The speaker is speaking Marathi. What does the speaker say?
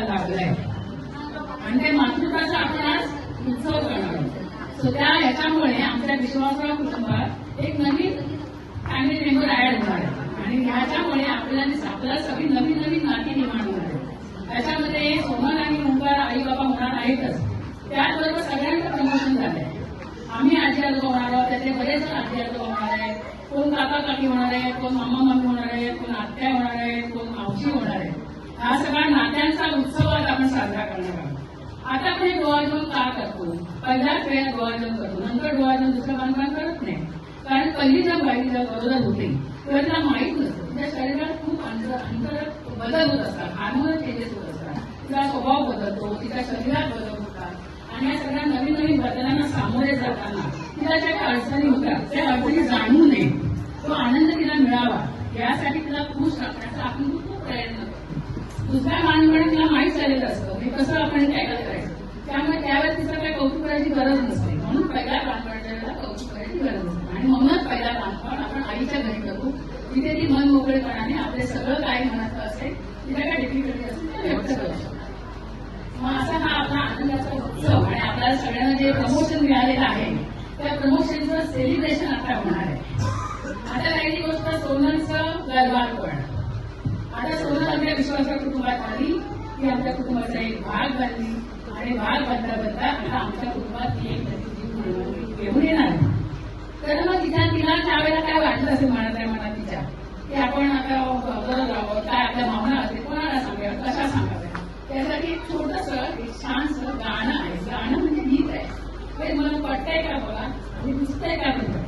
लागलाय आणि त्या मातृत्वाचा आपण आज उत्सव करणार आहोत. सो त्या ह्याच्यामुळे आमच्या विश्वासराव कुटुंबात एक नवीन फॅमिली मेंबर ऍड होणार आहे आणि ह्याच्यामुळे आपल्याला सगळी नवीन नवीन नाती निर्माण होणार आहे. त्याच्यामध्ये सोनल आणि ओंकार आई बाबा होणार आहेतच, त्याचबरोबर सगळ्यांचं प्रमोशन झालंय. आम्ही आजी आजोबा होणार आहोत, त्याचे बरेच जण आजी आजोबा होणार आहेत, कोण काका काकी होणार आहे, कोण मामा मामी होणार आहे, कोण आत्या होणार आहे, कोण मावशी होणार आहे. हा सगळा नात्यांचा उत्सव आज आपण साजरा करणार आहोत. आता आपण हे डोहाळजेवण का करतो? पहिल्याच वेळेला डोहाळजेवण करतो, नंतर डोहाळजेवण दुसरं बांधकाम करत नाही. कारण पहिली जर बाई जर गरोदर होते तेव्हा तिला माहीत नसतं, तिच्या शरीरात खूप अंतर बदल होत असतात, हार्मोनल चेंजेस होत असतात, तिचा स्वभाव बदलतो, तिच्या शरीरात बदल होतात आणि या सगळ्या नवीन नवीन बदलांना सामोरे जाताना तिला ज्या काही अडचणी होतात त्या अडचणी जाणू नये, तो आनंद तिला मिळावा यासाठी तिला खुश राखण्याचा आपण खूप प्रयत्न करतो. दुसऱ्या मानवाने तिला माहीत झालेलं असतं हे कसं आपण टॅकल करायचं, त्यामुळे त्यावेळेस तिचं काही कौतुक करायची गरज नसते. म्हणून पहिल्या बालपणाच्या वेळेला कौतुक करायची गरज नसते आणि म्हणूनच पहिला बालपण आपण आईच्या घरी करू, तिथे ती मन मोकळेपणाने आपले सगळं काय म्हणायचं असेल, तिला काय डिफिकल्टी असेल ते व्यक्त करू शकतो. मग असा हा आपला आनंदाचा उत्सव आणि आपल्याला सगळ्यांना जे प्रमोशन मिळालेलं आहे त्या प्रमोशनचं सेलिब्रेशन आता होणार आहे. आता राहिली गोष्ट सोनलचं गर्भारपण. आता सोनल आमच्या विश्वासाच्या कुटुंबात आली की आमच्या कुटुंबाचा एक भाग बनली आणि भाग बनता बनता आता आमच्या कुटुंबात एक नवीन घेऊन येणार. तर मग तिला त्यावेळेला काय वाटलं असेल मनात तिच्या की आपण आता बरं राहावं, काय आपल्या भावना असते, कोणाला सांगाव्या, कशा सांगाव्या. त्यासाठी एक छोटंसं एक छानसं गाणं आहे. गाणं म्हणजे गीत आहे, ते मला पटतंय का बघा आणि दिसतंय का बघा.